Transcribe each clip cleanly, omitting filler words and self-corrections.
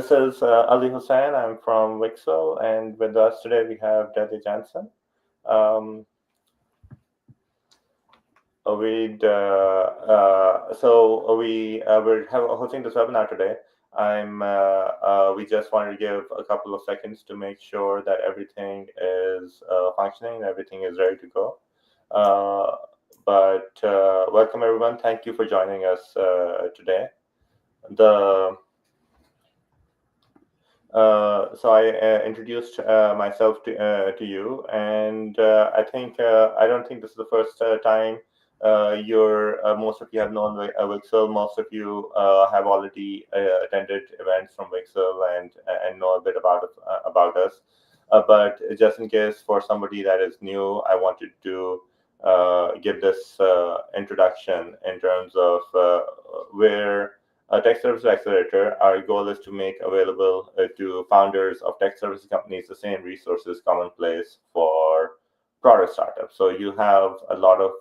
This is Ali Hussain. I'm from Wixel, and with us today we have Delya Jansen. Um, we're hosting this webinar today. We just wanted to give a couple of seconds to make sure that everything is functioning and everything is ready to go. But welcome everyone. Thank you for joining us today. The So I introduced myself to you, and I don't think this is the first time you're most of you have known Wixel. Most of you have already attended events from Wixel and know a bit about us. But just in case for somebody that is new, I wanted to give this introduction in terms of where Tech Services Accelerator, our goal is to make available to founders of tech services companies the same resources commonplace for product startups. So you have a lot of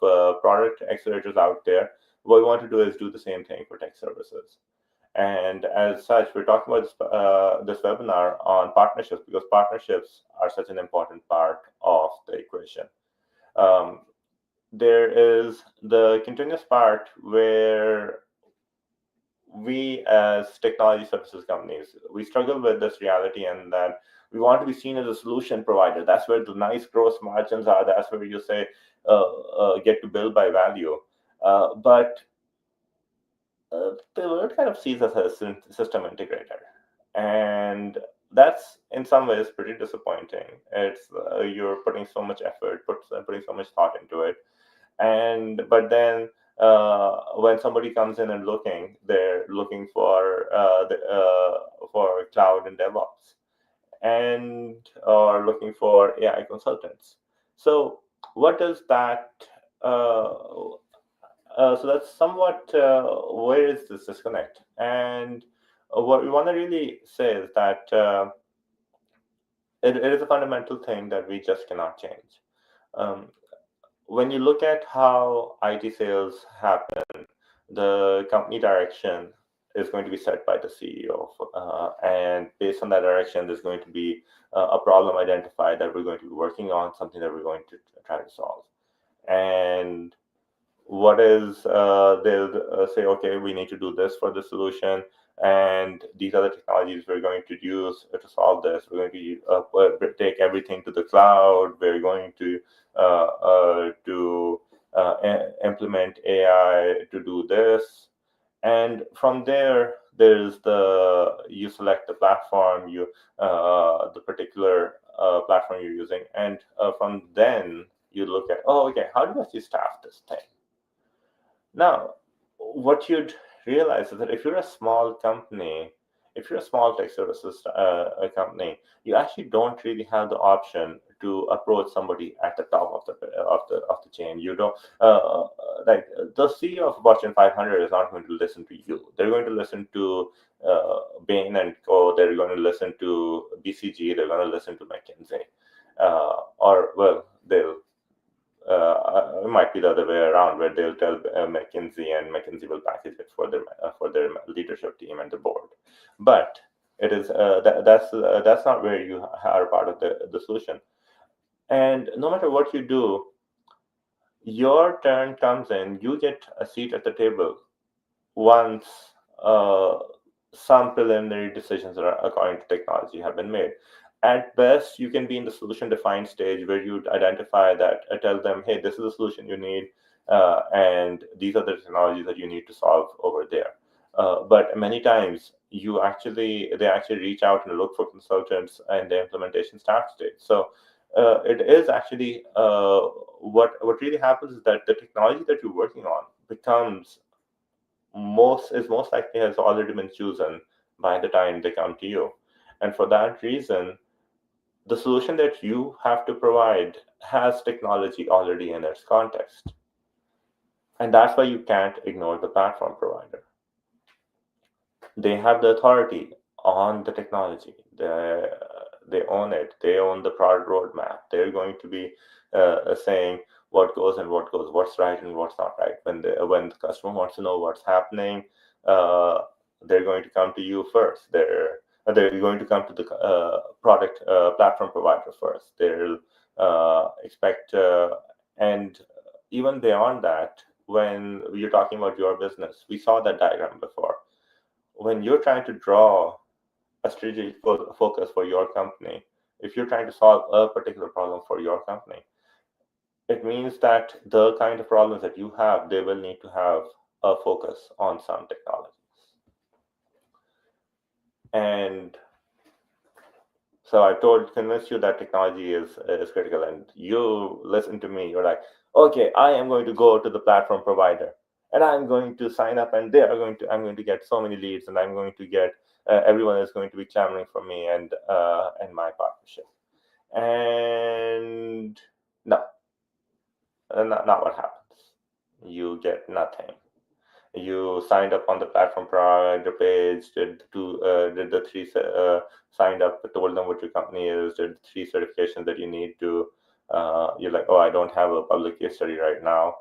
product accelerators out there. What we want to do is do the same thing for tech services. And as such, we're talking about this webinar on partnerships because partnerships are such an important part of the equation. There is the continuous part where we as technology services companies, we struggle with this reality and that we want to be seen as a solution provider. That's where the nice gross margins are. That's where you say get to build by value. But the world kind of sees us as a system integrator. And that's in some ways pretty disappointing. It's you're putting so much effort, putting so much thought into it. But then when somebody comes in and they're looking for cloud and DevOps, and or looking for AI consultants. So what does that? So that's somewhat where is this disconnect? And what we want to really say is that it is a fundamental thing that we just cannot change. Um, when you look at how IT sales happen, the company direction is going to be set by the CEO. And based on that direction, there's going to be a problem identified that we're going to be working on, something that we're going to try to solve. And what is, they'll say, okay, we need to do this for the solution. And these are the technologies we're going to use to solve this. We're going to take everything to the cloud. We're going to implement AI to do this. And from there, you select the platform, the particular platform you're using. And from then you look at, oh, okay, how do I actually staff this thing? Now, what you'd realize is that if you're a small company, if you're a small tech services company, you actually don't really have the option to approach somebody at the top of the chain. You don't like the CEO of Fortune 500 is not going to listen to you. They're going to listen to Bain and Co. They're going to listen to BCG. They're going to listen to McKinsey, or well, it might be the other way around, where they'll tell McKinsey, and McKinsey will package it for their leadership team and the board. But it is that's not where you are part of the solution. And no matter what you do, your turn comes in. You get a seat at the table once some preliminary decisions that are according to technology have been made. At best, you can be in the solution defined stage where you identify that, tell them, hey, this is the solution you need, and these are the technologies that you need to solve over there. But many times, they actually reach out and look for consultants and the implementation staff stage. So it is actually what really happens is that the technology that you're working on becomes most likely has already been chosen by the time they come to you. And for that reason, the solution that you have to provide has technology already in its context. And that's why you can't ignore the platform provider. They have the authority on the technology. They own it. They own the product roadmap. They're going to be saying what goes, what's right and what's not right. When the customer wants to know what's happening, they're going to come to you first. they're going to come to the product platform provider first. They'll expect, and even beyond that, when you're talking about your business, we saw that diagram before. When you're trying to draw a strategic focus for your company, if you're trying to solve a particular problem for your company, it means that the kind of problems that you have, they will need to have a focus on some technologies. And so I convinced you that technology is critical, and you listen to me. You're like, okay, I am going to go to the platform provider, and I'm going to sign up, and I'm going to get so many leads, and I'm going to get everyone is going to be clamoring for me and my partnership. And no, not what happens. You get nothing. You signed up on the platform provider page, did the three signed up, told them what your company is, did the 3 certifications that you need to. You're like, oh, I don't have a public case study right now,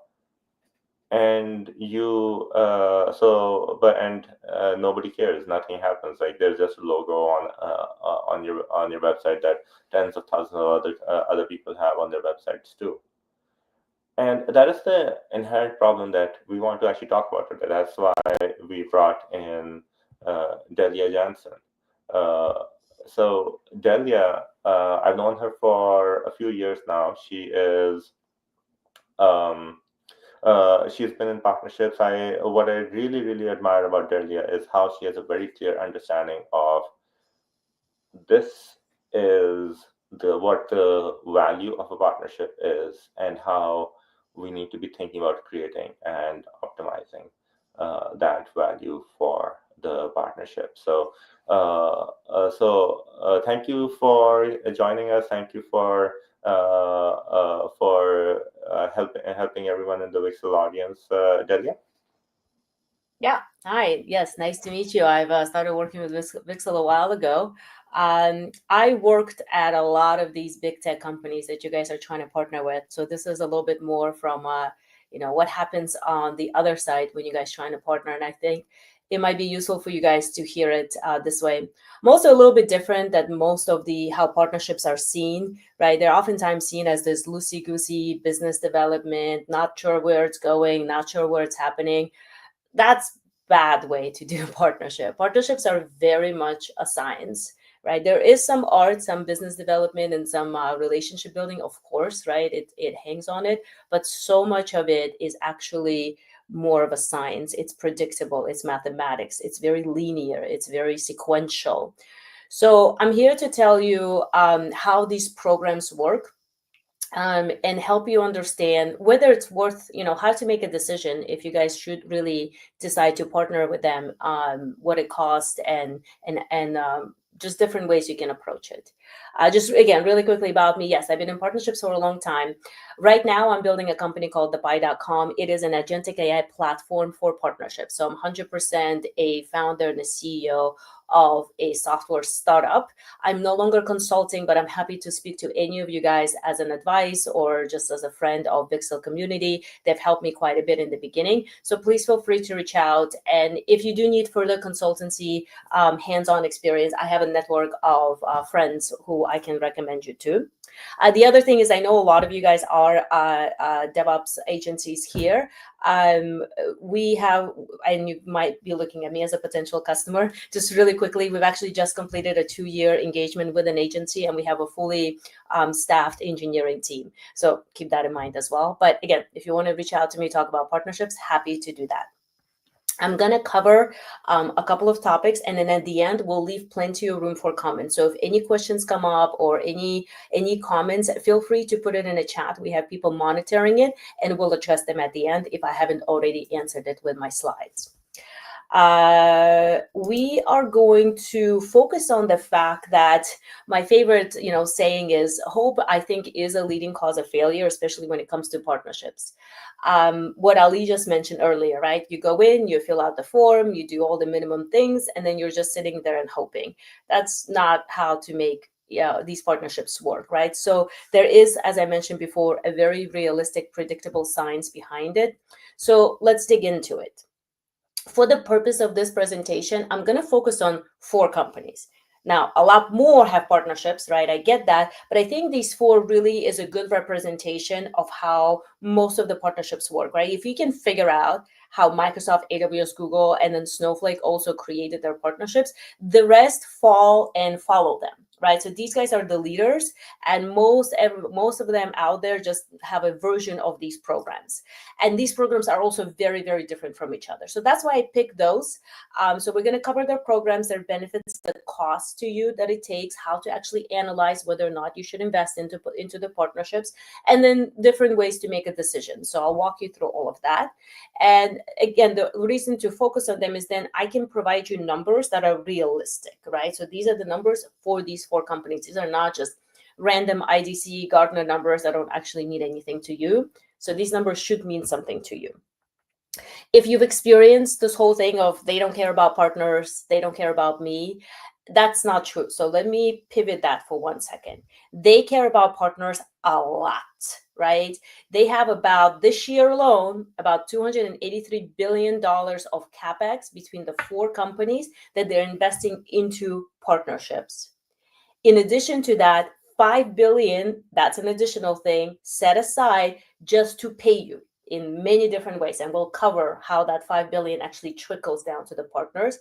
and you nobody cares. Nothing happens. Like, there's just a logo on your website that tens of thousands of other people have on their websites too. And that is the inherent problem that we want to actually talk about today. That's why we brought in Delya Jansen. So Delya, I've known her for a few years now. She's been in partnerships. What I really, really admire about Delya is how she has a very clear understanding of this is what the value of a partnership is, and how we need to be thinking about creating and optimizing that value for the partnership. So, thank you for joining us. Thank you for helping everyone in the Vixel audience, Delia. Yeah. Hi. Yes. Nice to meet you. I've started working with Vixel a while ago. I worked at a lot of these big tech companies that you guys are trying to partner with. So this is a little bit more from, what happens on the other side when you guys trying to partner. And I think it might be useful for you guys to hear it this way. I'm also a little bit different that most of how partnerships are seen, right? They're oftentimes seen as this loosey-goosey business development, not sure where it's going, not sure where it's happening. That's bad way to do partnership. Partnerships are very much a science, right? There is some art, some business development, and some relationship building, of course, right? It hangs on it, but so much of it is actually more of a science. It's predictable, it's mathematics, it's very linear, it's very sequential. So I'm here to tell you how these programs work, and help you understand whether it's worth, how to make a decision if you guys should really decide to partner with them, what it costs, and just different ways you can approach it. Just again, really quickly about me. Yes, I've been in partnerships for a long time. Right now, I'm building a company called thepie.com. It is an agentic AI platform for partnerships. So I'm 100% a founder and a CEO of a software startup. I'm no longer consulting, but I'm happy to speak to any of you guys as an advice or just as a friend of Vixel community. They've helped me quite a bit in the beginning. So please feel free to reach out. And if you do need further consultancy, hands-on experience, I have a network of friends who I can recommend you to. The other thing is, I know a lot of you guys are DevOps agencies here. We have, and you might be looking at me as a potential customer. Just really quickly, we've actually just completed a 2-year engagement with an agency, and we have a fully staffed engineering team. So keep that in mind as well. But again, if you want to reach out to me, talk about partnerships, happy to do that. I'm going to cover a couple of topics, and then at the end, we'll leave plenty of room for comments. So if any questions come up or any comments, feel free to put it in a chat. We have people monitoring it, and we'll address them at the end if I haven't already answered it with my slides. We are going to focus on the fact that my favorite, saying is, hope, I think, is a leading cause of failure, especially when it comes to partnerships. What Ali just mentioned earlier, right? You go in, you fill out the form, you do all the minimum things, and then you're just sitting there and hoping. That's not how to make these partnerships work, right? So there is, as I mentioned before, a very realistic, predictable science behind it. So let's dig into it. For the purpose of this presentation, I'm going to focus on 4 companies. Now, a lot more have partnerships, right? I get that. But I think these four really is a good representation of how most of the partnerships work, right? If you can figure out how Microsoft, AWS, Google, and then Snowflake also created their partnerships, the rest fall and follow them, right? So these guys are the leaders, and most of them out there just have a version of these programs. And these programs are also very, very different from each other. So that's why I picked those. So we're going to cover their programs, their benefits, the cost to you that it takes, how to actually analyze whether or not you should invest into the partnerships, and then different ways to make a decision. So I'll walk you through all of that. And again, the reason to focus on them is then I can provide you numbers that are realistic, right? So these are the numbers for these four companies. These are not just random IDC Gartner numbers that don't actually mean anything to you. So these numbers should mean something to you. If you've experienced this whole thing of they don't care about partners, they don't care about me, that's not true. So let me pivot that for 1 second. They care about partners a lot, right? They have about, this year alone, about $283 billion of CapEx between the four companies that they're investing into partnerships. In addition to that, $5 billion, that's an additional thing, set aside just to pay you in many different ways. And we'll cover how that $5 billion actually trickles down to the partners.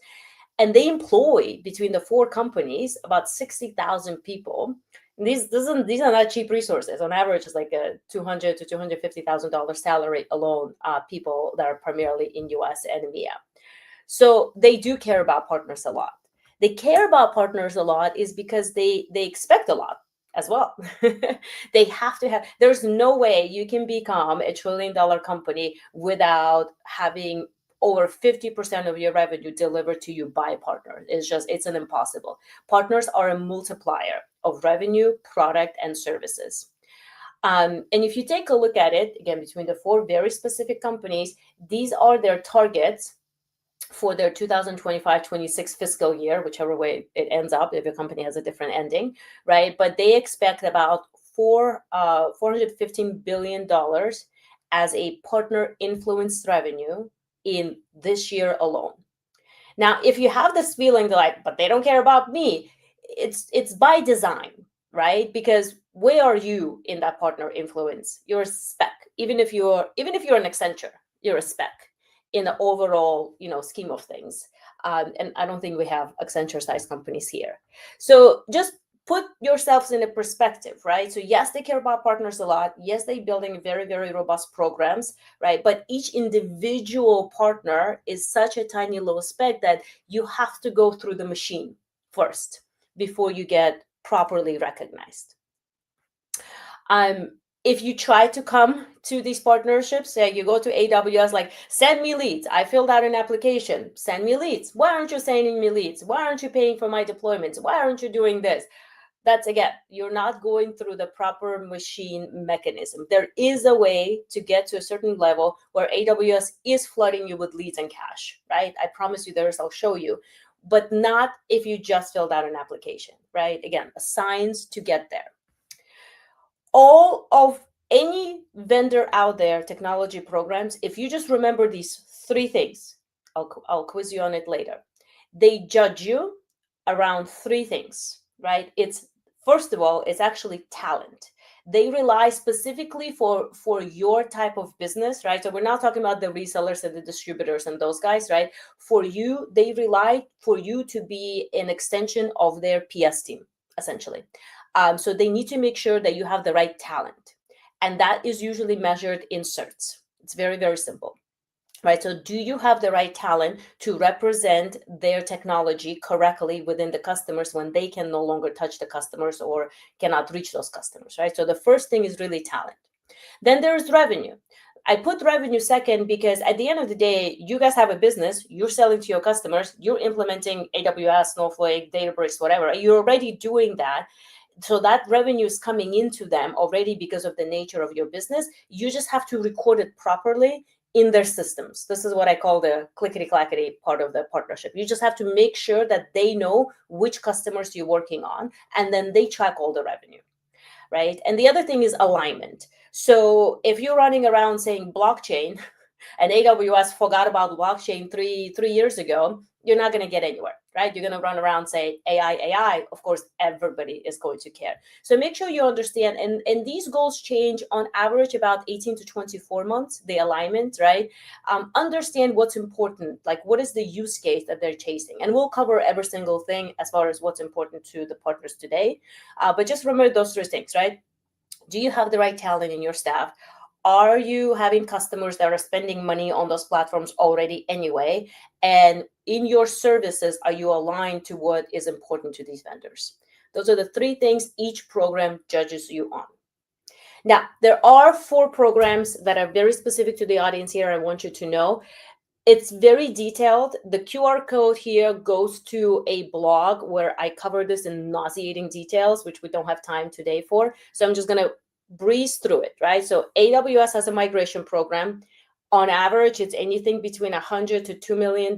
And they employ, between the four companies, about 60,000 people. And these are not cheap resources. On average, it's like a $200,000 to $250,000 salary alone, people that are primarily in US and EMEA. So they do care about partners a lot. They care about partners a lot is because they expect a lot as well. They have to have, there's no way you can become a $1 trillion company without having over 50% of your revenue delivered to you by partners. It's an impossible. Partners are a multiplier of revenue, product, and services. And if you take a look at it, again, between the four very specific companies, these are their targets for their 2025-26 fiscal year, whichever way it ends up, if a company has a different ending, right? But they expect about $415 billion as a partner influenced revenue in this year alone. Now, if you have this feeling like, but they don't care about me, it's by design, right? Because where are you in that partner influence? You're a spec. Even if you're an Accenture, you're a spec in the overall, scheme of things. And I don't think we have Accenture-sized companies here. So just put yourselves in a perspective, right? So yes, they care about partners a lot. Yes, they're building very, very robust programs, right? But each individual partner is such a tiny little speck that you have to go through the machine first before you get properly recognized. If you try to come to these partnerships, say you go to AWS, like, send me leads. I filled out an application. Send me leads. Why aren't you sending me leads? Why aren't you paying for my deployments? Why aren't you doing this? That's, again, you're not going through the proper machine mechanism. There is a way to get to a certain level where AWS is flooding you with leads and cash, right? I promise you there is, I'll show you. But not if you just filled out an application, right? Again, a science to get there. All of any vendor out there, technology programs, if you just remember these three things, I'll quiz you on it later. They judge you around three things, right? It's, first of all, it's actually talent. They rely specifically for your type of business, right? So we're not talking about the resellers and the distributors and those guys, right? For you, they rely for you to be an extension of their PS team, essentially. So they need to make sure that you have the right talent. And that is usually measured in certs. It's very, very simple, right? So do you have the right talent to represent their technology correctly within the customers when they can no longer touch the customers or cannot reach those customers, right? So the first thing is really talent. Then there's revenue. I put revenue second because at the end of the day, you guys have a business, you're selling to your customers, you're implementing AWS, Snowflake, Databricks, whatever. You're already doing that. So that revenue is coming into them already because of the nature of your business. You just have to record it properly in their systems. This is what I call the clickety-clackety part of the partnership. You just have to make sure that they know which customers you're working on, and then they track all the revenue, right? And the other thing is alignment. So if you're running around saying blockchain, and AWS forgot about blockchain three years ago, you're not going to get anywhere, right? You're going to run around say AI. Of course, everybody is going to care. So make sure you understand, and these goals change on average about 18 to 24 months, the alignment, right? Understand what's important, like what is the use case that they're chasing. And we'll cover every single thing as far as what's important to the partners today. But just remember those three things, right? Do you have the right talent in your staff? Are you having customers that are spending money on those platforms already anyway? And in your services, are you aligned to what is important to these vendors? Those are the three things each program judges you on. Now, there are 4 programs that are very specific to the audience here. I want you to know it's very detailed. The QR code here goes to a blog where I cover this in nauseating details, which we don't have time today for. So I'm just going to breeze through it, right? So AWS has a migration program. On average, it's anything between $100 to $2 million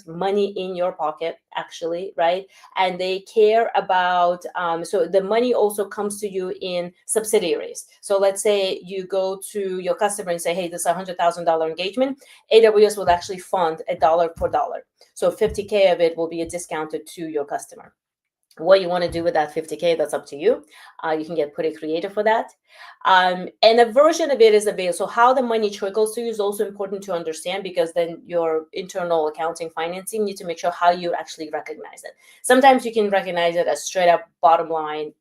money in your pocket, actually, right? And they care about, so the money also comes to you in subsidiaries. So let's say you go to your customer and say, hey, this is a $100,000 engagement. AWS will actually fund a dollar per dollar. So 50K of it will be discounted to your customer. What you want to do with that 50K, that's up to you. You can get pretty creative for that. And a version of it is available. So how the money trickles to you is also important to understand, because then your internal accounting financing need to make sure how you actually recognize it. Sometimes you can recognize it as straight up bottom line,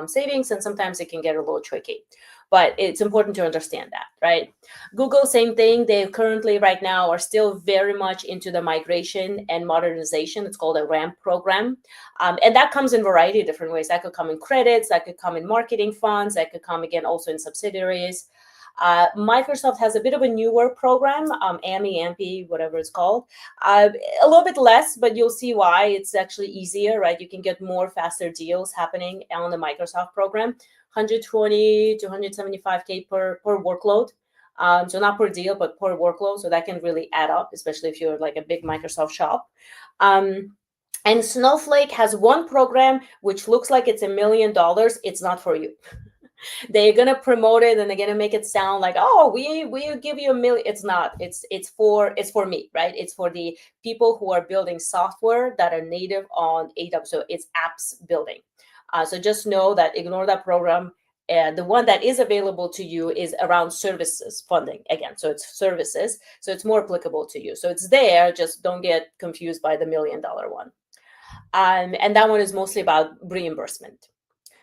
savings, and sometimes it can get a little tricky. But it's important to understand that, right? Google, same thing. They currently right now are still very much into the migration and modernization. It's called a RAMP program. And that comes in a variety of different ways. That could come in credits, that could come in marketing funds, that could come again also in subsidiaries. Microsoft has a bit of a newer program, AMP, whatever it's called. A little bit less, but you'll see why. It's actually easier, right? You can get more faster deals happening on the Microsoft program. 120 to 175K per workload. So not per deal, but per workload. So that can really add up, especially if you're like a big Microsoft shop. And Snowflake has one program which looks like it's $1 million. It's not for you. They're gonna promote it and they're gonna make it sound like, oh, we give you $1 million. It's not. It's for me, right? It's for the people who are building software that are native on AWS. So it's apps building. So just know that, ignore that program. The one that is available to you is around services funding again. So it's services. So it's more applicable to you. So it's there. Just don't get confused by the $1 million one. And that one is mostly about reimbursement.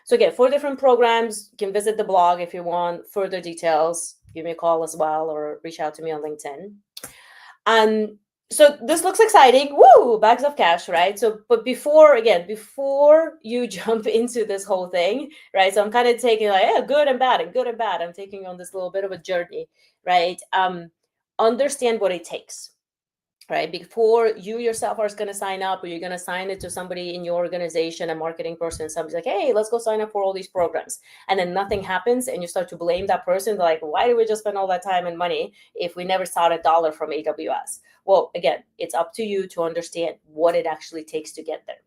So again, 4 different programs. You can visit the blog if you want further details. Give me a call as well, or reach out to me on LinkedIn. So this looks exciting. Woo, bags of cash, right? So, but before you jump into this whole thing, right? So I'm kind of taking like, yeah, good and bad. I'm taking on this little bit of a journey, right? Understand what it takes, right? Before you yourself are going to sign up, or you're going to sign it to somebody in your organization, a marketing person, somebody's like, hey, let's go sign up for all these programs. And then nothing happens and you start to blame that person. They're like, why did we just spend all that time and money if we never saw $1 from AWS? Well, again, it's up to you to understand what it actually takes to get there.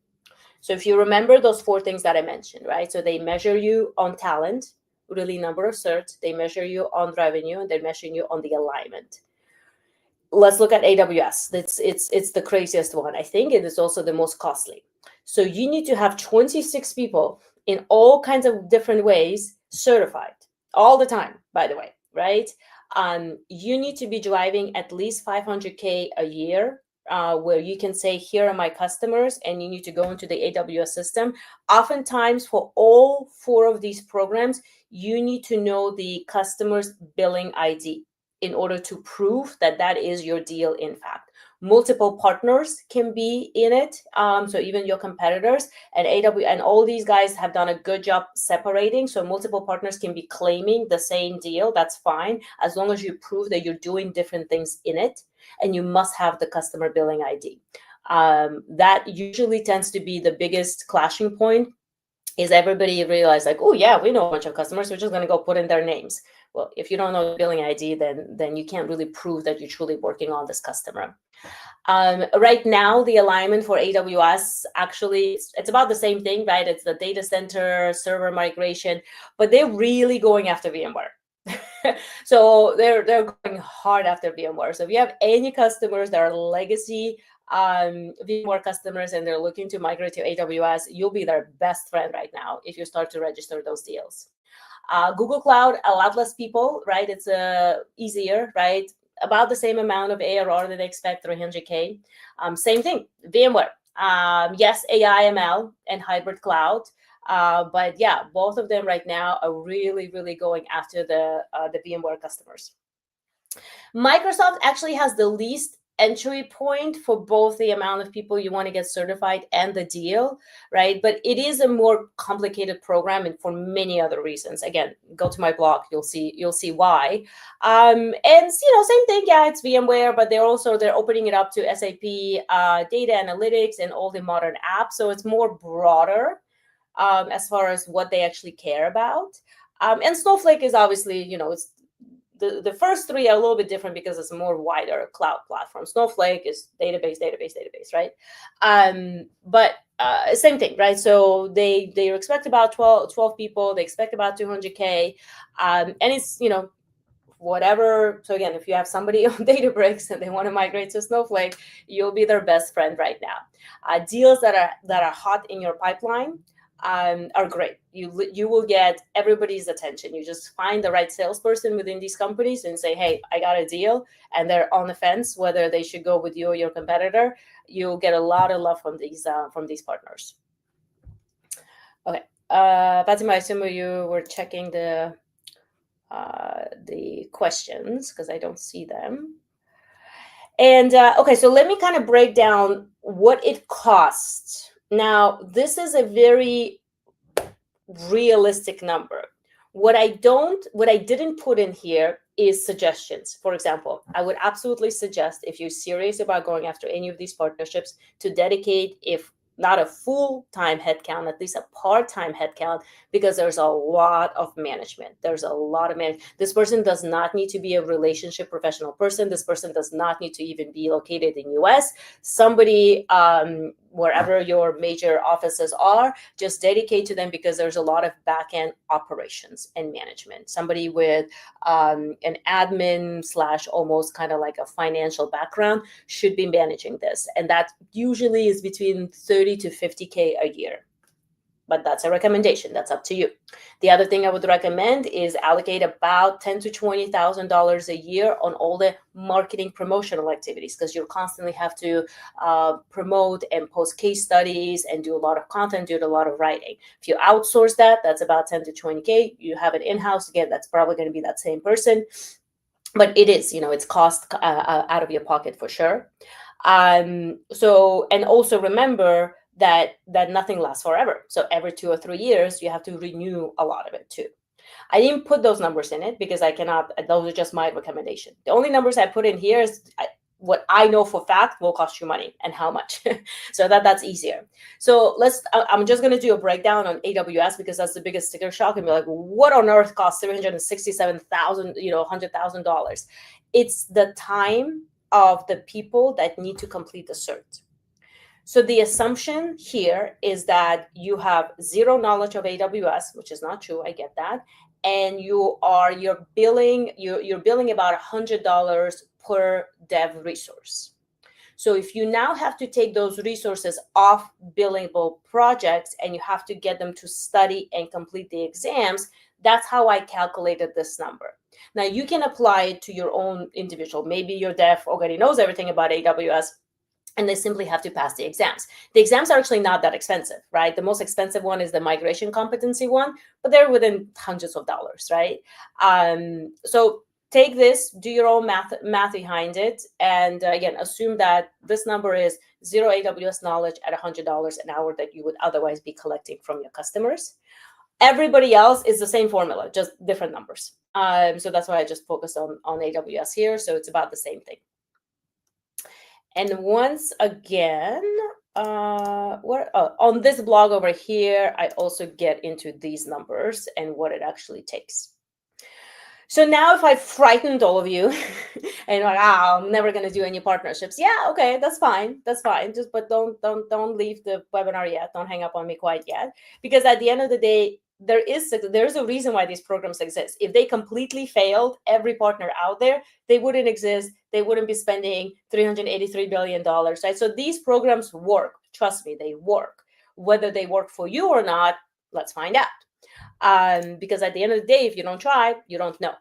So if you remember those 4 things that I mentioned, right? So they measure you on talent, really number of certs, they measure you on revenue, and they're measuring you on the alignment. Let's look at AWS. It's the craziest one, I think. It is also the most costly. So you need to have 26 people in all kinds of different ways certified all the time, by the way, right? You need to be driving at least 500K a year, where you can say, here are my customers, and you need to go into the AWS system. Oftentimes, for all 4 of these programs, you need to know the customer's billing ID in order to prove that that is your deal. In fact, multiple partners can be in it. So even your competitors and AWS and all these guys have done a good job separating. So multiple partners can be claiming the same deal. That's fine, as long as you prove that you're doing different things in it, and you must have the customer billing ID. That usually tends to be the biggest clashing point. Is everybody realize like, oh yeah, we know a bunch of customers, we're just going to go put in their names. Well, if you don't know the billing ID, then you can't really prove that you're truly working on this customer. Right now, the alignment for AWS, actually, it's about the same thing, right? It's the data center, server migration, but they're really going after VMware. So they're going hard after VMware. So if you have any customers that are legacy VMware customers and they're looking to migrate to AWS, you'll be their best friend right now if you start to register those deals. Google Cloud, a lot less people, right? It's easier, right? About the same amount of ARR that they expect, 300K. Same thing, VMware. Yes, AI, ML, and hybrid cloud. But yeah, both of them right now are really, really going after the VMware customers. Microsoft actually has the least entry point for both the amount of people you want to get certified and the deal, right? But it is a more complicated program, and for many other reasons. Again, go to my blog, you'll see why. And same thing. Yeah, it's VMware, but they're opening it up to SAP, data analytics, and all the modern apps. So it's more broader as far as what they actually care about. And Snowflake is obviously, it's the first three are a little bit different because it's a more wider cloud platform. Snowflake is database, right? But same thing, right? So they expect about 12 people. They expect about 200K. And it's, whatever. So again, if you have somebody on Databricks and they want to migrate to Snowflake, you'll be their best friend right now. Deals that are hot in your pipeline are great. You will get everybody's attention. You just find the right salesperson within these companies and say, hey, I got a deal, and they're on the fence whether they should go with you or your competitor. You'll get a lot of love from these partners. Okay, Fatima, I assume you were checking the questions because I don't see them. And okay, so let me kind of break down what it costs. Now, this is a very realistic number. What I didn't put in here is suggestions. For example, I would absolutely suggest, if you're serious about going after any of these partnerships, to dedicate, if not a full-time headcount, at least a part-time headcount, because there's a lot of management. This person does not need to be a relationship professional person. This person does not need to even be located in US. Somebody, wherever your major offices are, just dedicate to them, because there's a lot of back-end operations and management. Somebody with an admin / almost kind of like a financial background should be managing this. And that usually is between 30 to 50K a year. But that's a recommendation. That's up to you. The other thing I would recommend is allocate about $10,000 to $20,000 a year on all the marketing promotional activities, because you'll constantly have to promote and post case studies and do a lot of content, do a lot of writing. If you outsource that, that's about 10 to 20K. You have it in-house, again, that's probably going to be that same person. But it is, it's cost out of your pocket for sure. And also remember that nothing lasts forever. So every 2 or 3 years, you have to renew a lot of it too. I didn't put those numbers in it because I cannot, those are just my recommendation. The only numbers I put in here is what I know for fact will cost you money and how much. So that's easier. So I'm just going to do a breakdown on AWS because that's the biggest sticker shock, and be like, what on earth costs $367,000, $100,000? It's the time of the people that need to complete the cert. So the assumption here is that you have zero knowledge of AWS, which is not true. I get that. And you're billing about $100 per dev resource. So if you now have to take those resources off billable projects and you have to get them to study and complete the exams, that's how I calculated this number. Now you can apply it to your own individual. Maybe your dev already knows everything about AWS, and they simply have to pass the exams. The exams are actually not that expensive, right? The most expensive one is the migration competency one, but they're within hundreds of dollars, right? So take this, do your own math behind it, and again, assume that this number is zero AWS knowledge at $100 an hour that you would otherwise be collecting from your customers. Everybody else is the same formula, just different numbers. So that's why I just focused on AWS here. So it's about the same thing. And once again, on this blog over here, I also get into these numbers and what it actually takes. So now if I frightened all of you and you're like, I'm never going to do any partnerships. Yeah, okay, that's fine. But don't leave the webinar yet. Don't hang up on me quite yet. Because at the end of the day, there's a reason why these programs exist. If they completely failed, every partner out there, they wouldn't exist. They wouldn't be spending $383 billion, right? So these programs work. Trust me, they work. Whether they work for you or not, let's find out. Because at the end of the day, if you don't try, you don't know.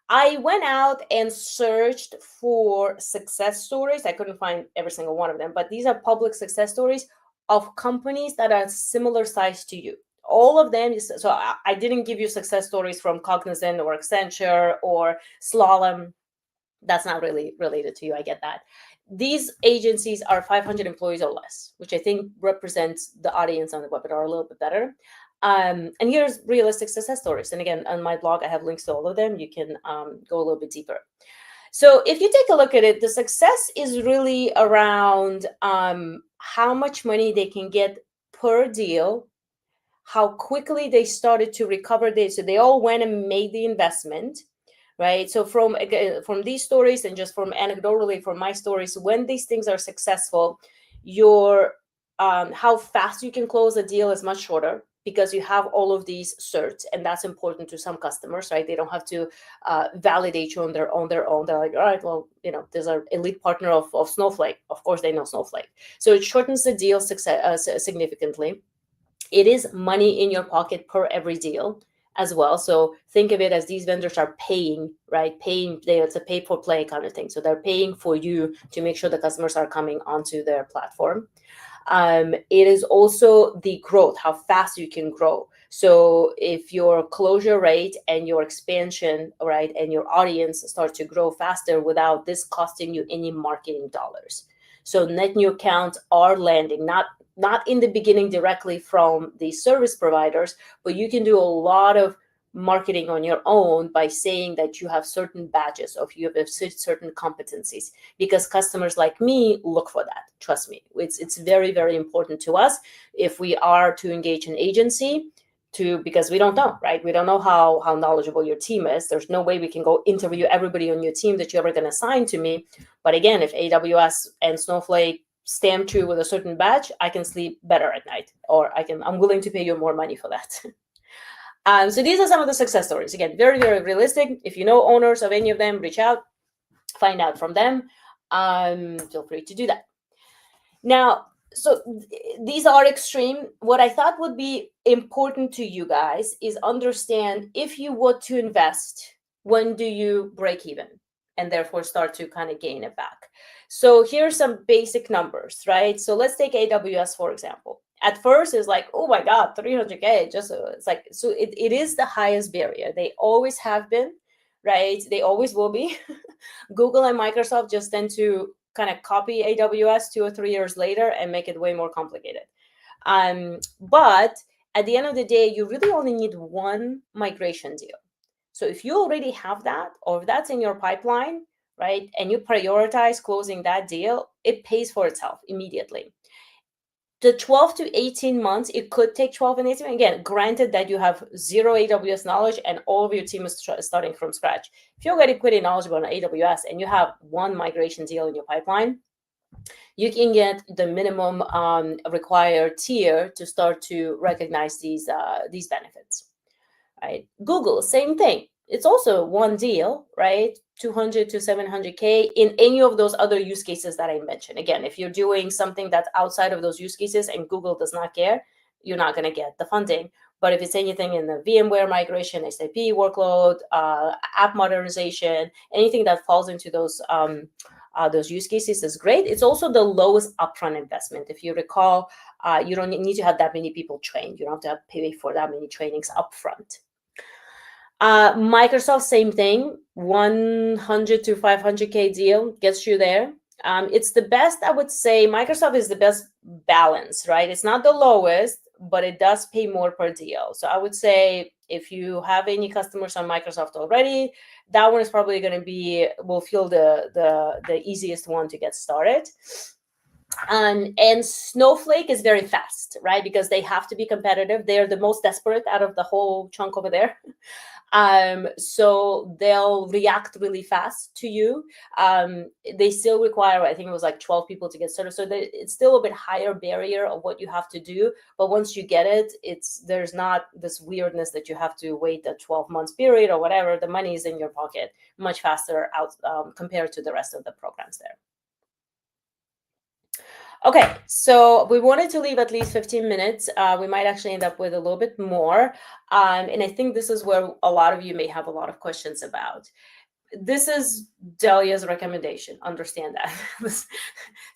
I went out and searched for success stories. I couldn't find every single one of them, but these are public success stories of companies that are similar size to you. All of them. So I didn't give you success stories from Cognizant or Accenture or Slalom. That's not really related to you. I get that. These agencies are 500 employees or less, which I think represents the audience on the webinar a little bit better. And here's realistic success stories. And again, on my blog, I have links to all of them. You can go a little bit deeper. So if you take a look at it, the success is really around how much money they can get per deal, how quickly they started to recover this. So they all went and made the investment, right? So from these stories and just from anecdotally from my stories, when these things are successful, your how fast you can close a deal is much shorter because you have all of these certs, and that's important to some customers, right? They don't have to validate you on their own. They're like, all right, well, there's an elite partner of Snowflake. Of course, they know Snowflake. So it shortens the deal significantly. It is money in your pocket per every deal as well. So think of it as these vendors are paying, right? It's a pay for play kind of thing. So they're paying for you to make sure the customers are coming onto their platform. It is also the growth, how fast you can grow. So if your closure rate and your expansion, right, and your audience start to grow faster without this costing you any marketing dollars. So net new accounts are landing, not in the beginning directly from the service providers, but you can do a lot of marketing on your own by saying that you have certain badges or you have certain competencies, because customers like me look for that. Trust me, it's very, very important to us if we are to engage an agency because we don't know, right? We don't know how knowledgeable your team is. There's no way we can go interview everybody on your team that you're ever going to assign to me. But again, if AWS and Snowflake stamped you with a certain badge, I can sleep better at night, or I'm willing to pay you more money for that. So these are some of the success stories. Again, very, very realistic. If you know owners of any of them, reach out, find out from them. Feel free to do that. Now, so these are extreme. What I thought would be important to you guys is understand, if you were to invest, when do you break even and therefore start to kind of gain it back? So here's some basic numbers, right? So let's take AWS, for example. At first, it's like, oh my God, 300K. It's like, so it is the highest barrier. They always have been, right? They always will be. Google and Microsoft just tend to kind of copy AWS 2 or 3 years later and make it way more complicated. But at the end of the day, you really only need one migration deal. So if you already have that, or if that's in your pipeline, right, and you prioritize closing that deal, it pays for itself immediately. The 12 to 18 months, it could take 12 and 18. Again, granted that you have zero AWS knowledge and all of your team is starting from scratch. If you're already pretty knowledgeable on AWS and you have one migration deal in your pipeline, you can get the minimum required tier to start to recognize these benefits, right? Google, same thing. It's also one deal, right? 200 to 700K in any of those other use cases that I mentioned. Again, if you're doing something that's outside of those use cases and Google does not care, you're not going to get the funding. But if it's anything in the VMware migration, SAP workload, app modernization, anything that falls into those use cases is great. It's also the lowest upfront investment. If you recall, you don't need to have that many people trained. You don't have to pay for that many trainings upfront. Microsoft, same thing, 100 to 500K deal gets you there. It's the best, I would say. Microsoft is the best balance, right? It's not the lowest, but it does pay more per deal. So I would say if you have any customers on Microsoft already, that one is probably going to will feel the easiest one to get started. And Snowflake is very fast, right? Because they have to be competitive. They're the most desperate out of the whole chunk over there. So they'll react really fast to you. They still require, I think it was like 12 people to get started. So it's still a bit higher barrier of what you have to do. But once you get it, there's not this weirdness that you have to wait a 12 months period or whatever. The money is in your pocket much faster out compared to the rest of the programs there. Okay, so we wanted to leave at least 15 minutes. We might actually end up with a little bit more. And I think this is where a lot of you may have a lot of questions about. This is Delya's recommendation. Understand that. It's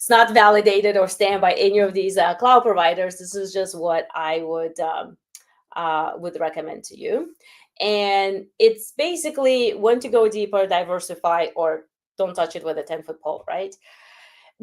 not validated or stand by any of these cloud providers. This is just what I would recommend to you. And it's basically when to go deeper, diversify, or don't touch it with a 10-foot pole, right?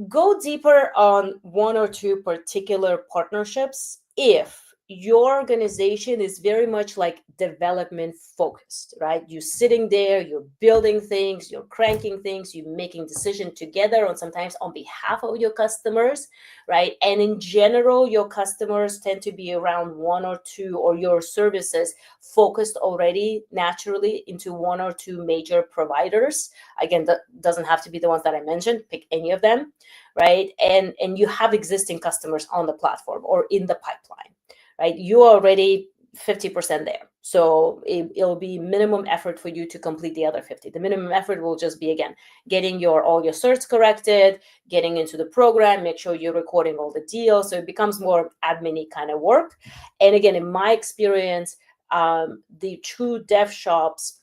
Go deeper on one or two particular partnerships if your organization is very much like development focused, right? You're sitting there, you're building things, you're cranking things, you're making decisions together and sometimes on behalf of your customers, right? And in general, your customers tend to be around one or two, or your services focused already naturally into one or two major providers. Again, that doesn't have to be the ones that I mentioned, pick any of them, right? And you have existing customers on the platform or in the pipeline, right? You're already 50% there. So it'll be minimum effort for you to complete the other 50. The minimum effort will just be, again, getting all your certs corrected, getting into the program, make sure you're recording all the deals. So it becomes more admin-y kind of work. And again, in my experience, the true dev shops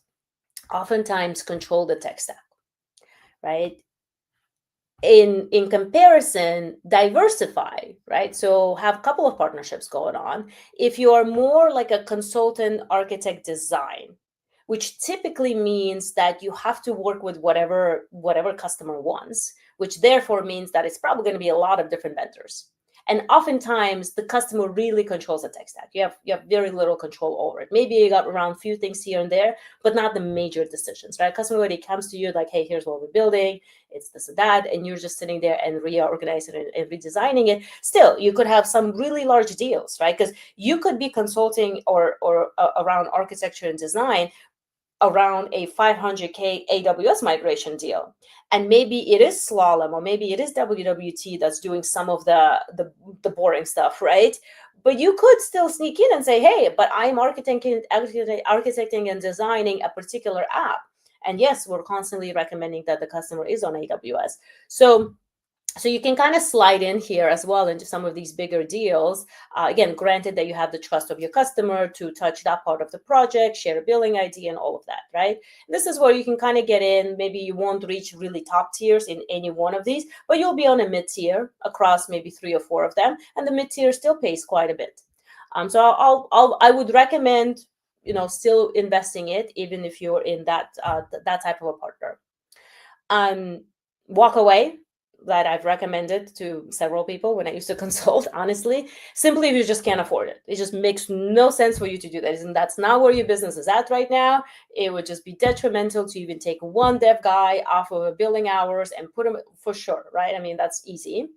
oftentimes control the tech stack, right? In comparison, diversify, right? So have a couple of partnerships going on. If you are more like a consultant, architect, design, which typically means that you have to work with whatever customer wants, which therefore means that it's probably going to be a lot of different vendors. And oftentimes the customer really controls the tech stack. You have very little control over it. Maybe you got around a few things here and there, but not the major decisions, right? Customer already comes to you like, hey, here's what we're building. It's this and that. And you're just sitting there and reorganizing it and redesigning it. Still, you could have some really large deals, right? Because you could be consulting or around architecture and design around a 500K AWS migration deal. And maybe it is Slalom, or maybe it is WWT that's doing some of the boring stuff, right? But you could still sneak in and say, hey, but I'm architecting and designing a particular app. And yes, we're constantly recommending that the customer is on AWS. So you can kind of slide in here as well into some of these bigger deals. Again, granted that you have the trust of your customer to touch that part of the project, share a billing ID and all of that, right? This is where you can kind of get in. Maybe you won't reach really top tiers in any one of these, but you'll be on a mid-tier across maybe 3 or 4 of them. And the mid-tier still pays quite a bit. So I would recommend, still investing it, even if you're in that type of a partner. Walk away, that I've recommended to several people when I used to consult, honestly, simply if you just can't afford it. It just makes no sense for you to do that. And that's not where your business is at right now. It would just be detrimental to even take one dev guy off of a billing hours and put him for sure, right? I mean, that's easy.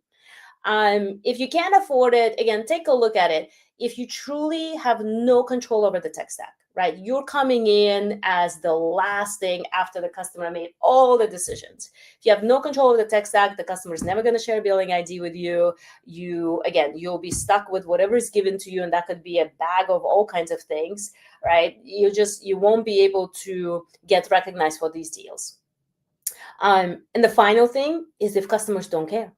If you can't afford it, again, take a look at it. If you truly have no control over the tech stack, right? You're coming in as the last thing after the customer made all the decisions. If you have no control over the tech stack, the customer is never going to share a billing ID with you. You'll be stuck with whatever is given to you, and that could be a bag of all kinds of things, right? You won't be able to get recognized for these deals. And the final thing is if customers don't care.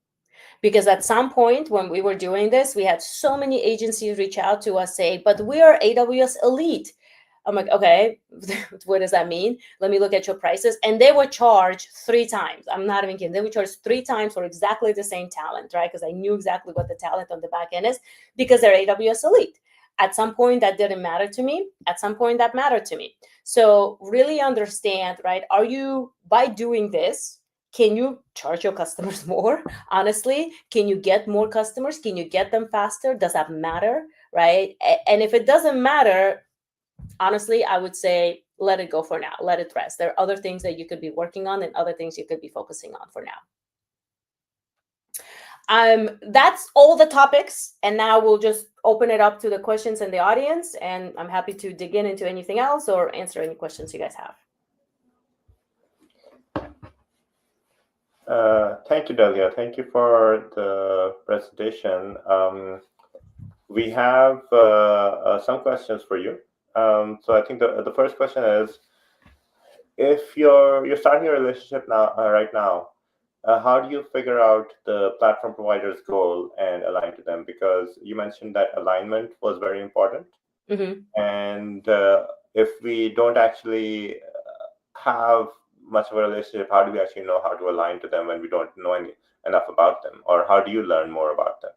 Because at some point when we were doing this, we had so many agencies reach out to us say, but we are AWS Elite. I'm like, okay, what does that mean? Let me look at your prices. And they were charged 3 times. I'm not even kidding. They were charged 3 times for exactly the same talent, right? Because I knew exactly what the talent on the back end is because they're AWS Elite. At some point, that didn't matter to me. At some point, that mattered to me. So really understand, right? Are you, by doing this, can you charge your customers more? Honestly, can you get more customers? Can you get them faster? Does that matter, right? And if it doesn't matter, honestly, I would say let it go for now. Let it rest. There are other things that you could be working on and other things you could be focusing on for now. That's all the topics, and now we'll just open it up to the questions in the audience, and I'm happy to dig into anything else or answer any questions you guys have. Thank you, Delya. Thank you for the presentation. We have some questions for you. So I think the first question is, if you're starting a relationship now, right now, how do you figure out the platform provider's goal and align to them? Because you mentioned that alignment was very important. And if we don't actually have much of a relationship, how do we actually know how to align to them when we don't know enough about them? Or how do you learn more about them?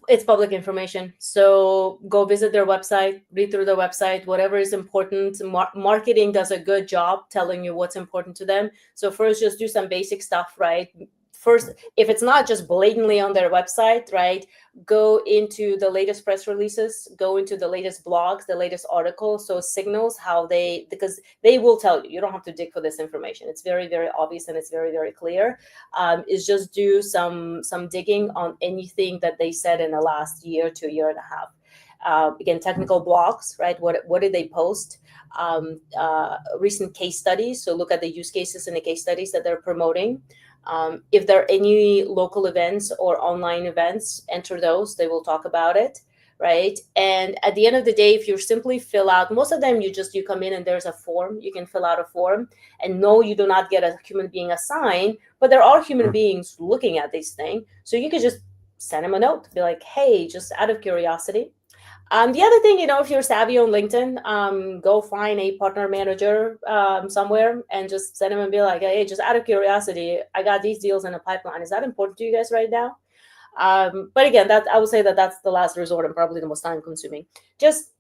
It's public information. So go visit their website, read through their website, whatever is important. Marketing does a good job telling you what's important to them. So first, just do some basic stuff, right? First, if it's not just blatantly on their website, right, go into the latest press releases, go into the latest blogs, the latest articles. So signals how because they will tell you. You don't have to dig for this information. It's very, very obvious, and it's very, very clear. Is just do some digging on anything that they said in the last year to a year and a half. Again, technical blogs, right? What did they post? Recent case studies. So look at the use cases and the case studies that they're promoting. If there are any local events or online events, enter those. They will talk about it, right? And at the end of the day, if you simply fill out, most of them, you come in and there's a form. You can fill out a form, and no, you do not get a human being assigned, but there are human beings looking at this thing. So you could just send them a note, be like, hey, just out of curiosity. The other thing, if you're savvy on LinkedIn, go find a partner manager somewhere and just send them and be like, hey, just out of curiosity, I got these deals in the pipeline. Is that important to you guys right now? But again, I would say that's the last resort and probably the most time consuming. Just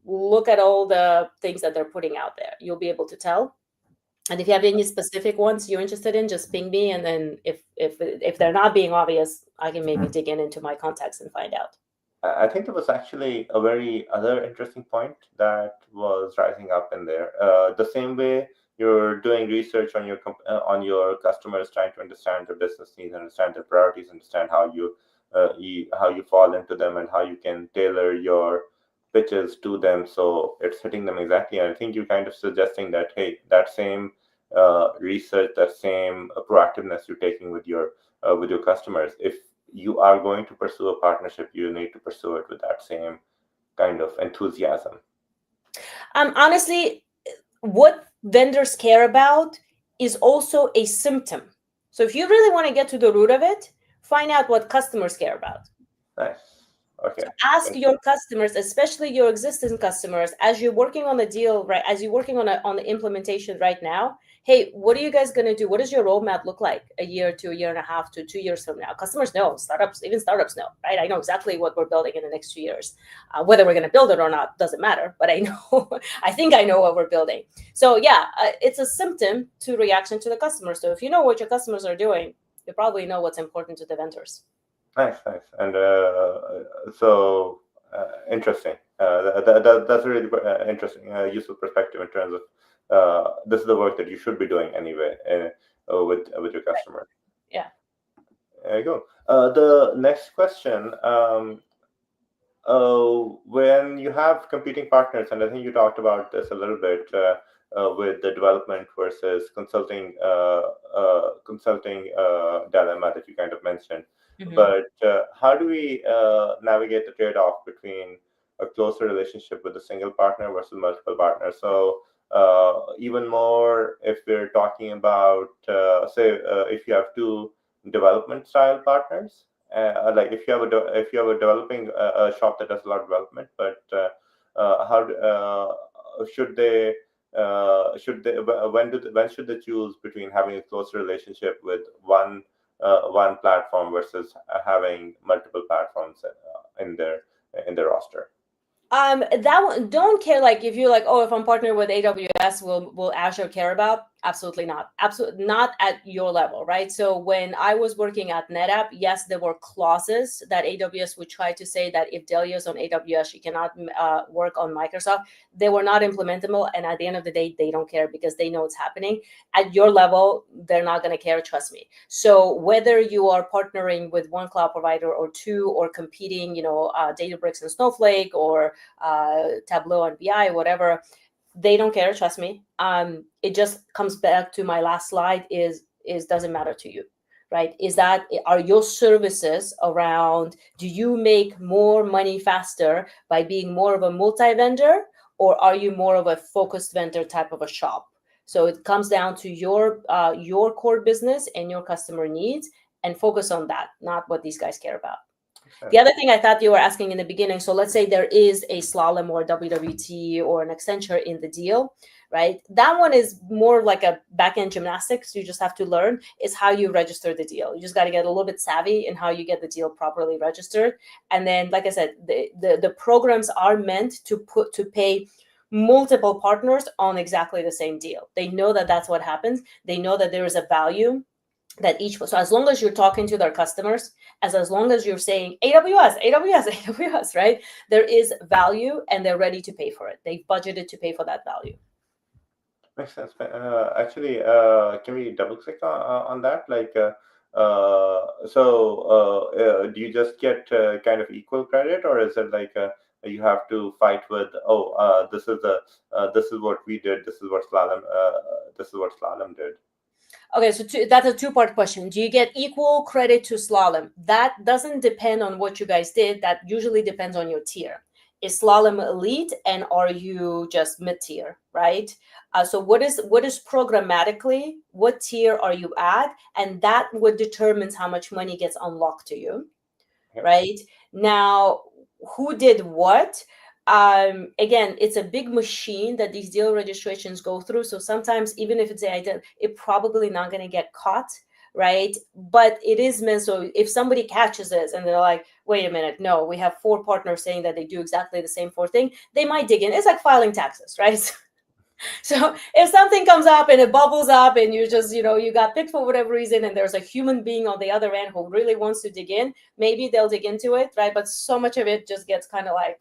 look at all the things that they're putting out there. You'll be able to tell. And if you have any specific ones you're interested in, just ping me. And then if they're not being obvious, I can maybe dig into my contacts and find out. I think there was actually a very other interesting point that was rising up in there. The same way you're doing research on your customers, trying to understand their business needs, understand their priorities, understand how you fall into them, and how you can tailor your pitches to them so it's hitting them exactly. And I think you're kind of suggesting that, hey, that same research, that same proactiveness you're taking with your customers, if you are going to pursue a partnership, you need to pursue it with that same kind of enthusiasm. Honestly, what vendors care about is also a symptom. So if you really want to get to the root of it, find out what customers care about. Nice. Okay. So ask your customers, especially your existing customers, as you're working on the deal, right? As you're working on the implementation right now, hey, what are you guys going to do? What does your roadmap look like a year to a year and a half to 2 years from now? Customers know, even startups know, right? I know exactly what we're building in the next 2 years. Whether we're going to build it or not doesn't matter, but I know, I think I know what we're building. So yeah, it's a symptom to reaction to the customer. So if you know what your customers are doing, you probably know what's important to the vendors. Nice. And so interesting. That's a really interesting, useful perspective in terms of this is the work that you should be doing anyway with your customer. Yeah. There you go. The next question. When you have competing partners, and I think you talked about this a little bit with the development versus consulting dilemma that you kind of mentioned. Mm-hmm. But how do we navigate the trade-off between a closer relationship with a single partner versus multiple partners? So even more, if we're talking about, say, if you have two development style partners, like if you have a developing a shop that does a lot of development, but when should they choose between having a closer relationship with one platform versus having multiple platforms in their roster? That one, don't care. Like if you're like, oh, if I'm partnered with AWS, will Azure care about? Absolutely not. Absolutely not at your level, right? So when I was working at NetApp, yes, there were clauses that AWS would try to say that if Delya is on AWS, you cannot work on Microsoft. They were not implementable, and at the end of the day, they don't care because they know it's happening. At your level, they're not going to care. Trust me. So whether you are partnering with one cloud provider or two, or competing, Databricks and Snowflake, or Tableau and BI, whatever, they don't care. Trust me. It just comes back to my last slide: is doesn't matter to you, right? Are your services around? Do you make more money faster by being more of a multi-vendor, or are you more of a focused vendor type of a shop? So it comes down to your core business and your customer needs, and focus on that, not what these guys care about. The other thing I thought you were asking in the beginning, so let's say there is a Slalom or WWT or an Accenture in the deal, right? That one is more like a back-end gymnastics. You just have to learn is how you register the deal. You just got to get a little bit savvy in how you get the deal properly registered. And then, like I said, the programs are meant to pay multiple partners on exactly the same deal. They know that that's what happens. They know that there is a value that each, so as long as you're talking to their customers, as long as you're saying AWS, right? There is value, and they're ready to pay for it. They've budgeted to pay for that value. Makes sense. Actually, can we double click on that? Like, do you just get kind of equal credit, or is it like you have to fight with? Oh, this is what we did. This is what Slalom did. Okay, so that's a two-part question. Do you get equal credit to Slalom? That doesn't depend on what you guys did. That usually depends on your tier. Is Slalom elite, and are you just mid-tier, right? So what is programmatically, what tier are you at? And that what determines how much money gets unlocked to you, right? Now, who did what? Again, it's a big machine that these deal registrations go through. So sometimes, even if it's the idea, it probably not going to get caught, right? But it is meant, so if somebody catches this and they're like, wait a minute, no, we have 4 partners saying that they do exactly the same 4 thing, they might dig in. It's like filing taxes, right? So if something comes up and it bubbles up, and you just, you got picked for whatever reason, and there's a human being on the other end who really wants to dig in, maybe they'll dig into it, right? But so much of it just gets kind of like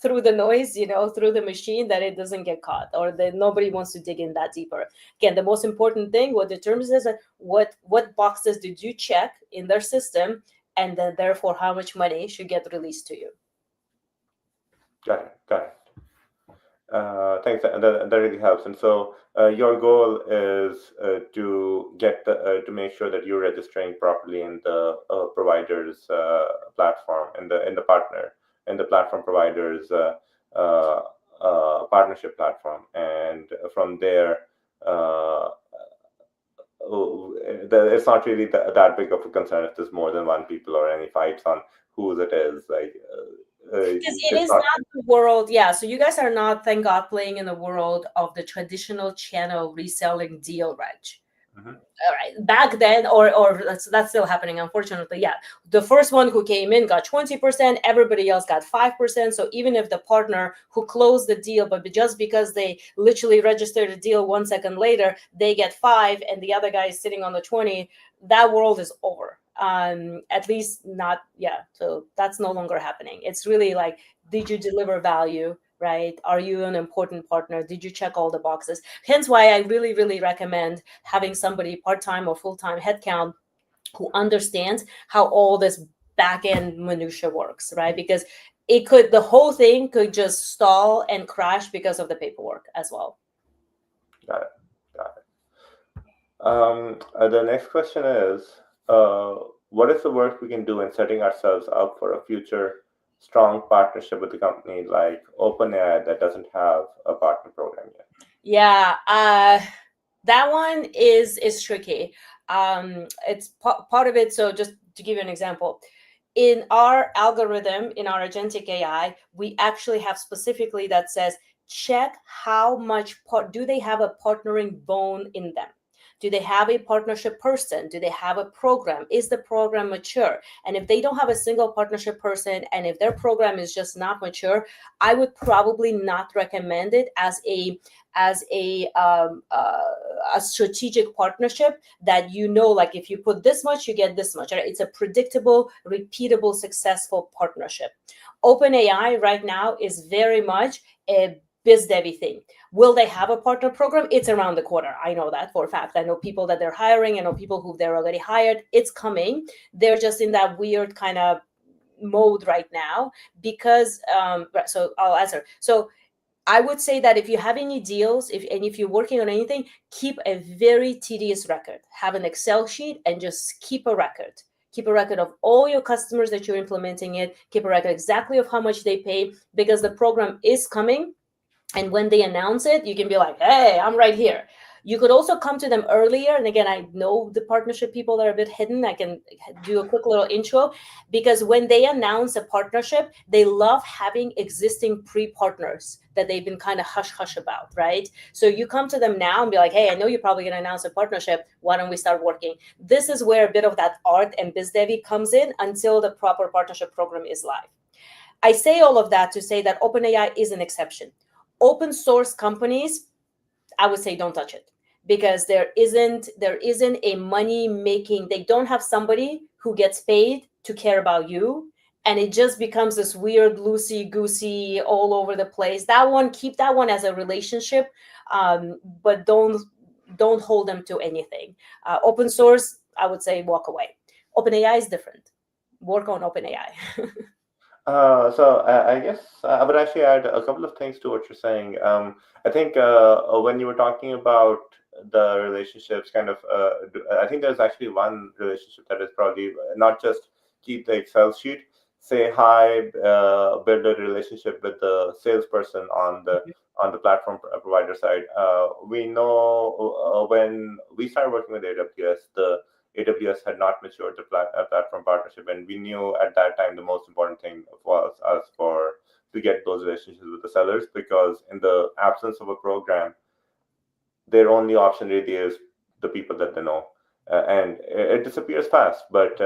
through the noise, through the machine, that it doesn't get caught, or that nobody wants to dig in that deeper. Again, the most important thing, what determines is what boxes did you check in their system, and then therefore how much money should get released to you. Got it. Thanks. That really helps. And so your goal is to get to make sure that you're registering properly in the provider's platform, in the platform provider's partnership platform, and from there, it's not really that big of a concern if there's more than one people or any fights on whose it is. Like. Because it is not the world, yeah. So you guys are not, thank God, playing in the world of the traditional channel reselling deal reg. Mm-hmm. All right, back then, or that's still happening, unfortunately. Yeah, the first one who came in got 20%, everybody else got 5%. So even if the partner who closed the deal, but just because they literally registered a deal 1 second later, they get 5, and the other guy is sitting on the 20, that world is over. At least not, yeah. So that's no longer happening. It's really like, did you deliver value? Right? Are you an important partner? Did you check all the boxes? Hence why I really, really recommend having somebody part-time or full-time headcount who understands how all this back-end minutia works, right? Because the whole thing could just stall and crash because of the paperwork as well. Got it. The next question is, what is the work we can do in setting ourselves up for a future strong partnership with a company like OpenAI that doesn't have a partner program yet? Yeah, that one is tricky. It's part of it. So just to give you an example, in our algorithm, in our agentic AI, we actually have specifically that says, check how much do they have a partnering bone in them. Do they have a partnership person? Do they have a program? Is the program mature? And if they don't have a single partnership person, and if their program is just not mature, I would probably not recommend it as a strategic partnership that, like, if you put this much, you get this much. Right? It's a predictable, repeatable, successful partnership. OpenAI right now is very much a biz devy thing. Will they have a partner program? It's around the corner. I know that for a fact. I know people that they're hiring. I know people who they're already hired. It's coming. They're just in that weird kind of mode right now because so I'll answer. So I would say that if you have any deals, if you're working on anything, keep a very tedious record. Have an Excel sheet and just keep a record. Keep a record of all your customers that you're implementing it. Keep a record exactly of how much they pay, because the program is coming. And when they announce it, you can be like, hey, I'm right here. You could also come to them earlier. And again, I know the partnership people that are a bit hidden. I can do a quick little intro, because when they announce a partnership, they love having existing pre-partners that they've been kind of hush-hush about, right? So you come to them now and be like, hey, I know you're probably going to announce a partnership. Why don't we start working? This is where a bit of that art and biz devy comes in until the proper partnership program is live. I say all of that to say that OpenAI is an exception. Open source companies, I would say don't touch it, because there isn't a money making. They don't have somebody who gets paid to care about you, and it just becomes this weird loosey goosey all over the place. Keep that one as a relationship, but don't hold them to anything. Open source, I would say walk away. OpenAI is different. Work on OpenAI. I guess I would actually add a couple of things to what you're saying. I think when you were talking about the relationships, I think there's actually one relationship that is probably not just keep the Excel sheet, say hi, build a relationship with the salesperson on the platform provider side. We know when we started working with AWS, the AWS had not matured the platform partnership, and we knew at that time the most important thing was us to get those relationships with the sellers, because in the absence of a program, their only option really is the people that they know, and it disappears fast. But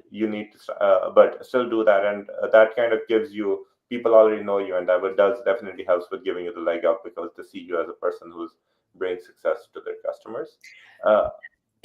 you need to, but still do that, and that kind of gives you people already know you, and that does definitely helps with giving you the leg up, because they see you as a person who's bringing success to their customers.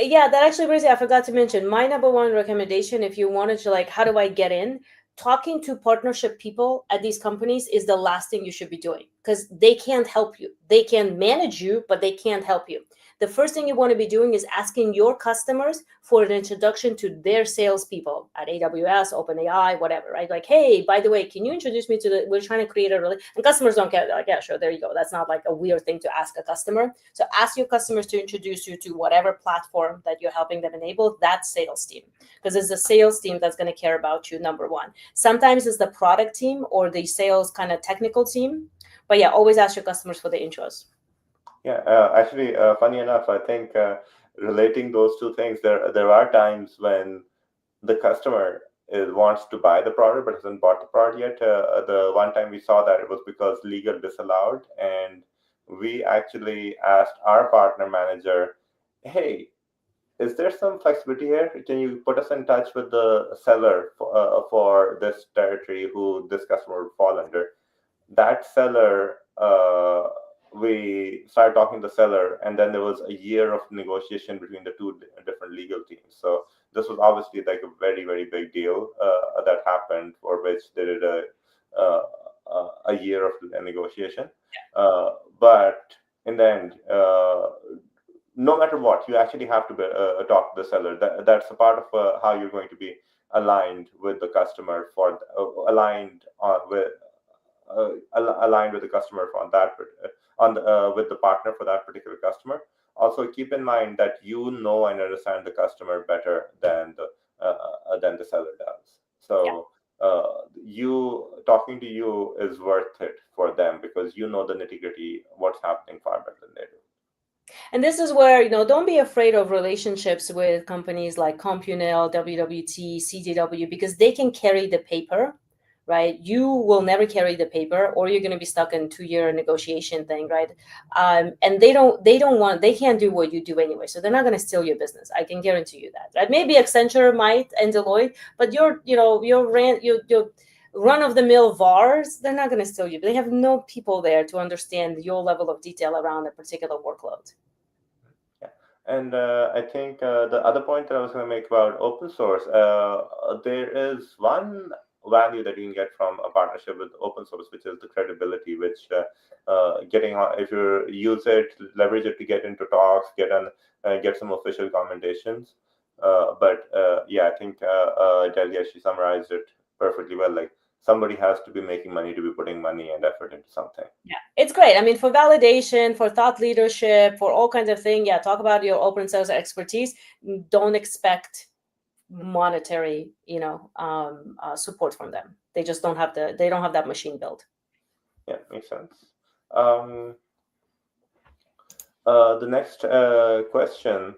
Yeah, that actually brings me, I forgot to mention, my number one recommendation, if you wanted to, like, how do I get in? Talking to partnership people at these companies is the last thing you should be doing, because they can't help you. They can manage you, but they can't help you. The first thing you want to be doing is asking your customers for an introduction to their salespeople at AWS, OpenAI, whatever, right? Like, hey, by the way, can you introduce me to we're trying to create a and customers don't care. Like, yeah, sure, there you go. That's not like a weird thing to ask a customer. So ask your customers to introduce you to whatever platform that you're helping them enable, that sales team, because it's the sales team that's going to care about you, number one. Sometimes it's the product team or the sales kind of technical team. But yeah, always ask your customers for the intros. Yeah, actually, funny enough, I think relating those two things, there are times when the customer wants to buy the product but hasn't bought the product yet. The one time we saw that, it was because legal disallowed, and we actually asked our partner manager, "Hey, is there some flexibility here? Can you put us in touch with the seller for this territory who this customer would fall under?" That seller, we started talking to the seller, and then there was a year of negotiation between the two different legal teams. So this was obviously like a very, very big deal that happened, for which they did uh, a year of negotiation. But in the end, no matter what, you actually have to talk to the seller. That's a part of how you're going to be aligned with the customer aligned with the customer on that with the partner for that particular customer. Also, keep in mind that you know and understand the customer better than the seller does. So you talking to you is worth it for them, because you know the nitty gritty, what's happening far better than they do. And this is where, don't be afraid of relationships with companies like Compunel, WWT, CDW, because they can carry the paper, right? You will never carry the paper, or you're going to be stuck in 2-year negotiation thing, right? And they can't do what you do anyway, so they're not going to steal your business. I can guarantee you that, right? Maybe Accenture might and Deloitte, but your run of the mill VARs, they're not going to steal you. They have no people there to understand your level of detail around a particular workload. Yeah. And I think the other point that I was going to make about open source, there is one value that you can get from a partnership with open source, which is the credibility, which getting on, if you use it, leverage it to get into talks, get some official commendations. But yeah, I think Delia, she summarized it perfectly well. Like, somebody has to be making money to be putting money and effort into something. Yeah, it's great. I mean, for validation, for thought leadership, for all kinds of things, yeah, talk about your open source expertise. Don't expect monetary, support from them. They just don't have that machine built. Yeah, makes sense. The next question.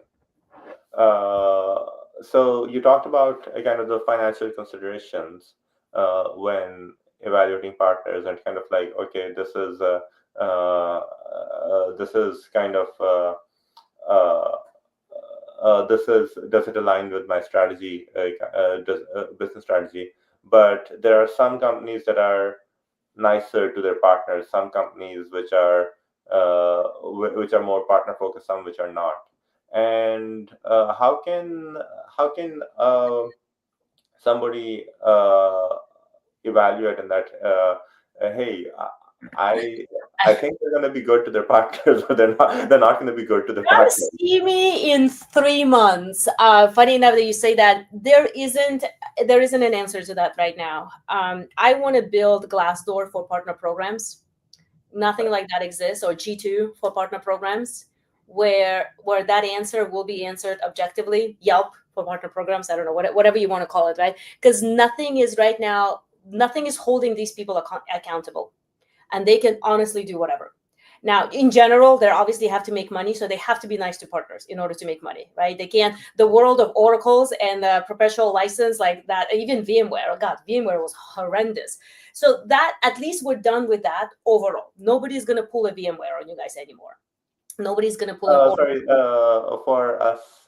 So you talked about kind of the financial considerations when evaluating partners, and kind of like, okay, this is kind of does it align with my strategy, business strategy? But there are some companies that are nicer to their partners, some companies which are more partner focused, some which are not. And how can somebody evaluate in that, hey, I think they're going to be good to their partners, but they're not going to be good to their You're gonna partners. see me in 3 months. Funny enough that you say that. There isn't an answer to that right now. I want to build Glassdoor for partner programs. Nothing like that exists, or G2 for partner programs, where that answer will be answered objectively. Yelp for partner programs. I don't know, whatever you want to call it, right? Because nothing is holding these people accountable, and they can honestly do whatever. Now, in general, they obviously have to make money, so they have to be nice to partners in order to make money, right? They can't. The world of oracles and the perpetual license like that, even VMware. Oh God, VMware was horrendous. So that, at least we're done with that overall. Nobody's gonna pull a VMware on you guys anymore. Nobody's gonna pull an Oracle. Sorry, for us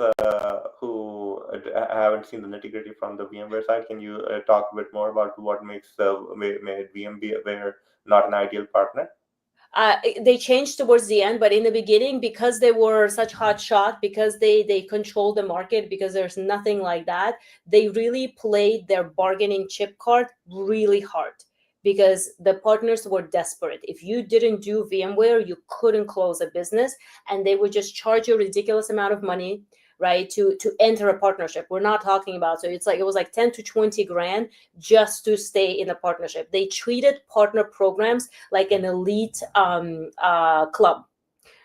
who haven't seen the nitty-gritty from the VMware side, can you talk a bit more about what made VMware not an ideal partner? They changed towards the end, but in the beginning, because they were such hot shot, because they controlled the market, because there's nothing like that, they really played their bargaining chip card really hard, because the partners were desperate. If you didn't do VMware, you couldn't close a business, and they would just charge you a ridiculous amount of money, right, to enter a partnership. We're not talking about, so it was like 10 to 20 grand just to stay in the partnership. They treated partner programs like an elite club,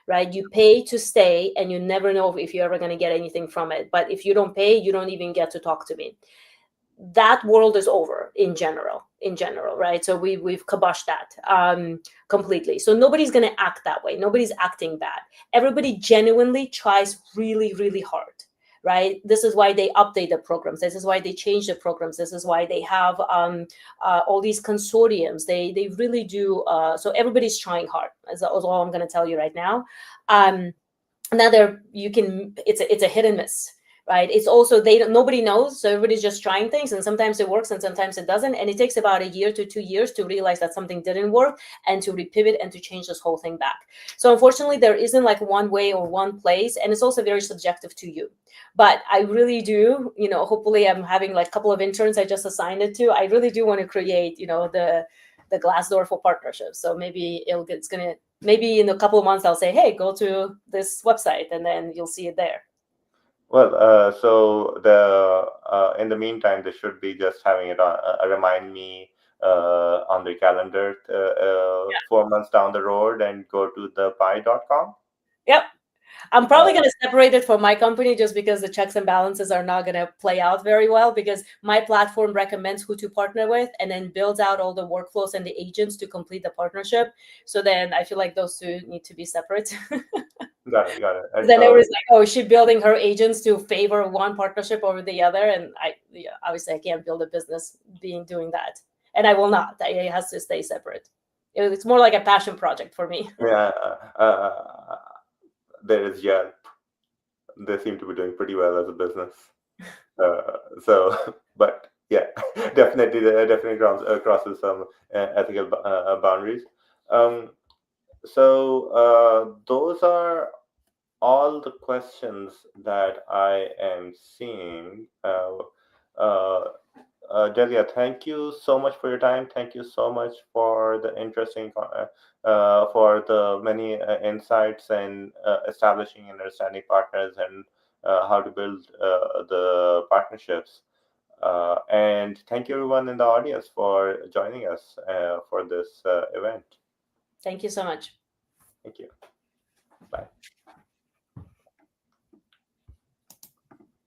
right? You pay to stay, and you never know if you're ever going to get anything from it. But if you don't pay, you don't even get to talk to me. That world is over in general, right? So we've kiboshed that completely. So nobody's going to act that way. Nobody's acting bad. Everybody genuinely tries really, really hard, right? This is why they update the programs. This is why they change the programs. This is why they have all these consortiums. They really do. So everybody's trying hard. That's all I'm going to tell you right now. Now it's a hit and miss, right? It's also nobody knows, so everybody's just trying things, and sometimes it works and sometimes it doesn't, and it takes about 1 year to 2 years to realize that something didn't work and to repivot and to change this whole thing back. So unfortunately, there isn't like one way or one place, and it's also very subjective to you. But I really do, hopefully I'm having like a couple of interns I just assigned it to. I really do want to create, the Glassdoor for partnerships. So maybe maybe in a couple of months I'll say, hey, go to this website, and then you'll see it there. Well, so in the meantime, they should be just having it on remind me on their calendar 4 months down the road, and go to thepi.com. Yep. I'm probably going to separate it from my company, just because the checks and balances are not going to play out very well, because my platform recommends who to partner with and then builds out all the workflows and the agents to complete the partnership. So then I feel like those two need to be separate. Got it. And then everybody's like, oh, is she building her agents to favor one partnership over the other? And obviously I can't build a business doing that. and I will not. It has to stay separate. It's more like a passion project for me. Yeah, there is Yelp. They seem to be doing pretty well as a business. But yeah, definitely crosses some ethical boundaries. Those are all the questions that I am seeing. Delya, thank you so much for your time. Thank you so much for the interesting, for the many insights and establishing and understanding partners and how to build the partnerships. And thank you everyone in the audience for joining us for this event. Thank you so much. Thank you. Bye.